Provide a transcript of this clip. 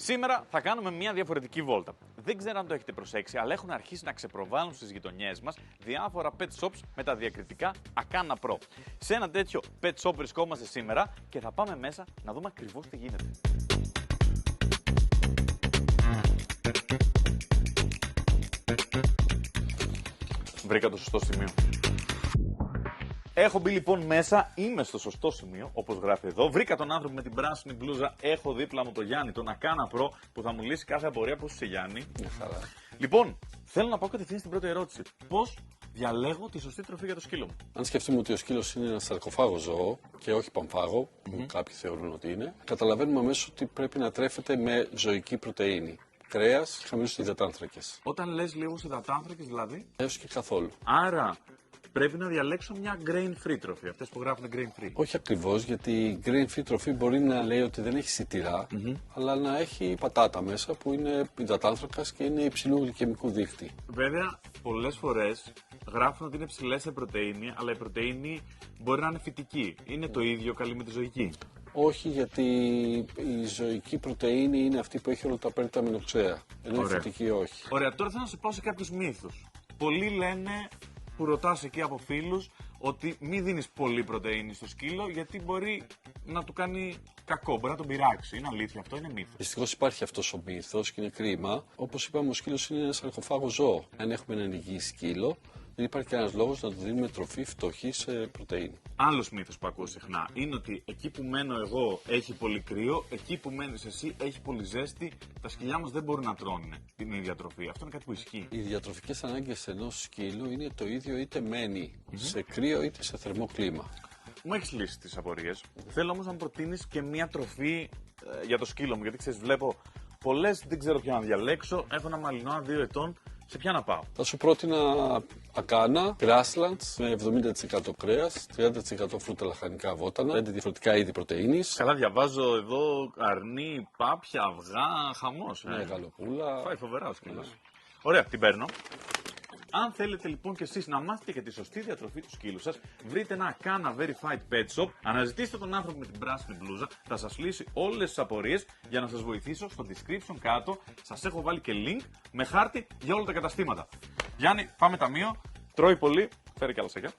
Σήμερα θα κάνουμε μια διαφορετική βόλτα. Δεν ξέρω αν το έχετε προσέξει, αλλά έχουν αρχίσει να ξεπροβάλλουν στις γειτονιές μας διάφορα pet shops με τα διακριτικά Akana Pro. Σε ένα τέτοιο pet shop βρισκόμαστε σήμερα και θα πάμε μέσα να δούμε ακριβώς τι γίνεται. Βρήκα το σωστό σημείο. Έχω μπει λοιπόν μέσα, είμαι στο σωστό σημείο, όπως γράφει εδώ. Βρήκα τον άνθρωπο με την πράσινη μπλούζα. Έχω δίπλα μου τον Γιάννη, τον Akana Pro, που θα μου λύσει κάθε απορία. Πώς είσαι, Γιάννη? Λοιπόν, θέλω να πάω κατευθείαν στην πρώτη ερώτηση. Πώς διαλέγω τη σωστή τροφή για το σκύλο μου? Αν σκεφτούμε ότι ο σκύλος είναι ένα σαρκοφάγο ζώο και όχι παμφάγο, που κάποιοι θεωρούν ότι είναι, καταλαβαίνουμε αμέσως ότι πρέπει να τρέφεται με ζωική πρωτεΐνη. Κρέας, χαμηλούς υδατάνθρακες. Όταν λες λίγους υδατάνθρακες, δηλαδή. Έως και καθόλου. Άρα, πρέπει να διαλέξω μια grain-free τροφή, αυτές που γράφουν grain-free. Όχι ακριβώς, γιατί η grain-free τροφή μπορεί να λέει ότι δεν έχει σιτηρά, αλλά να έχει πατάτα μέσα που είναι υδατάνθρακας και είναι υψηλού γλυκαιμικού δείκτη. Βέβαια, πολλές φορές γράφουν ότι είναι ψηλές σε πρωτεΐνη, αλλά η πρωτεΐνη μπορεί να είναι φυτική. Είναι το ίδιο καλή με τη ζωική? Όχι, γιατί η ζωική πρωτεΐνη είναι αυτή που έχει όλα τα απαραίτητα αμινοξέα, ενώ η φυτική όχι. Ωραία, τώρα θέλω να σε πάω σε κάποιους μύθους. Πολλοί λένε, που ρωτάς εκεί από φίλους, ότι μην δίνεις πολύ πρωτεΐνη στο σκύλο γιατί μπορεί να του κάνει κακό, μπορεί να τον πειράξει. Είναι αλήθεια αυτό, είναι μύθος? Δυστυχώς υπάρχει αυτός ο μύθος και είναι κρίμα. Όπως είπαμε, ο σκύλος είναι ένα σαρκοφάγο ζώο. Αν έχουμε έναν υγιή σκύλο, δεν υπάρχει κανένας λόγος να του δίνουμε τροφή φτωχή σε πρωτεΐνη. Άλλος μύθος που ακούω συχνά είναι ότι εκεί που μένω εγώ έχει πολύ κρύο, εκεί που μένεις εσύ έχει πολύ ζέστη, τα σκυλιά μας δεν μπορούν να τρώνε την ίδια τροφή. Αυτό είναι κάτι που ισχύει? Οι διατροφικές ανάγκες ενός σκύλου είναι το ίδιο είτε μένει σε κρύο είτε σε θερμό κλίμα. Μου έχεις λύσει τις απορίες. Θέλω όμως να μου προτείνεις και μια τροφή για το σκύλο μου, γιατί ξέρεις, βλέπω πολλές, δεν ξέρω ποια να διαλέξω. Έχω ένα μαλλινό 2 ετών. Σε ποια να πάω? Θα σου πρότεινα Akana, Grasslands με 70% κρέας, 30% φρούτα λαχανικά βότανα, 5 διαφορετικά είδη πρωτεΐνης. Καλά, διαβάζω εδώ αρνί, πάπια, αυγά, χαμός. Ναι, γαλοπούλα. Φάει φοβερά ο σκύλος. Ωραία, την παίρνω. Αν θέλετε λοιπόν και εσείς να μάθετε και τη σωστή διατροφή του σκύλου σας, βρείτε ένα Akana Verified Pet Shop, αναζητήστε τον άνθρωπο με την πράσινη μπλούζα, θα σας λύσει όλες τις απορίες. Για να σας βοηθήσω, στο description κάτω σας έχω βάλει και link με χάρτη για όλα τα καταστήματα. Γιάννη, πάμε ταμείο, τρώει πολύ, φέρει κι άλλα σακιά.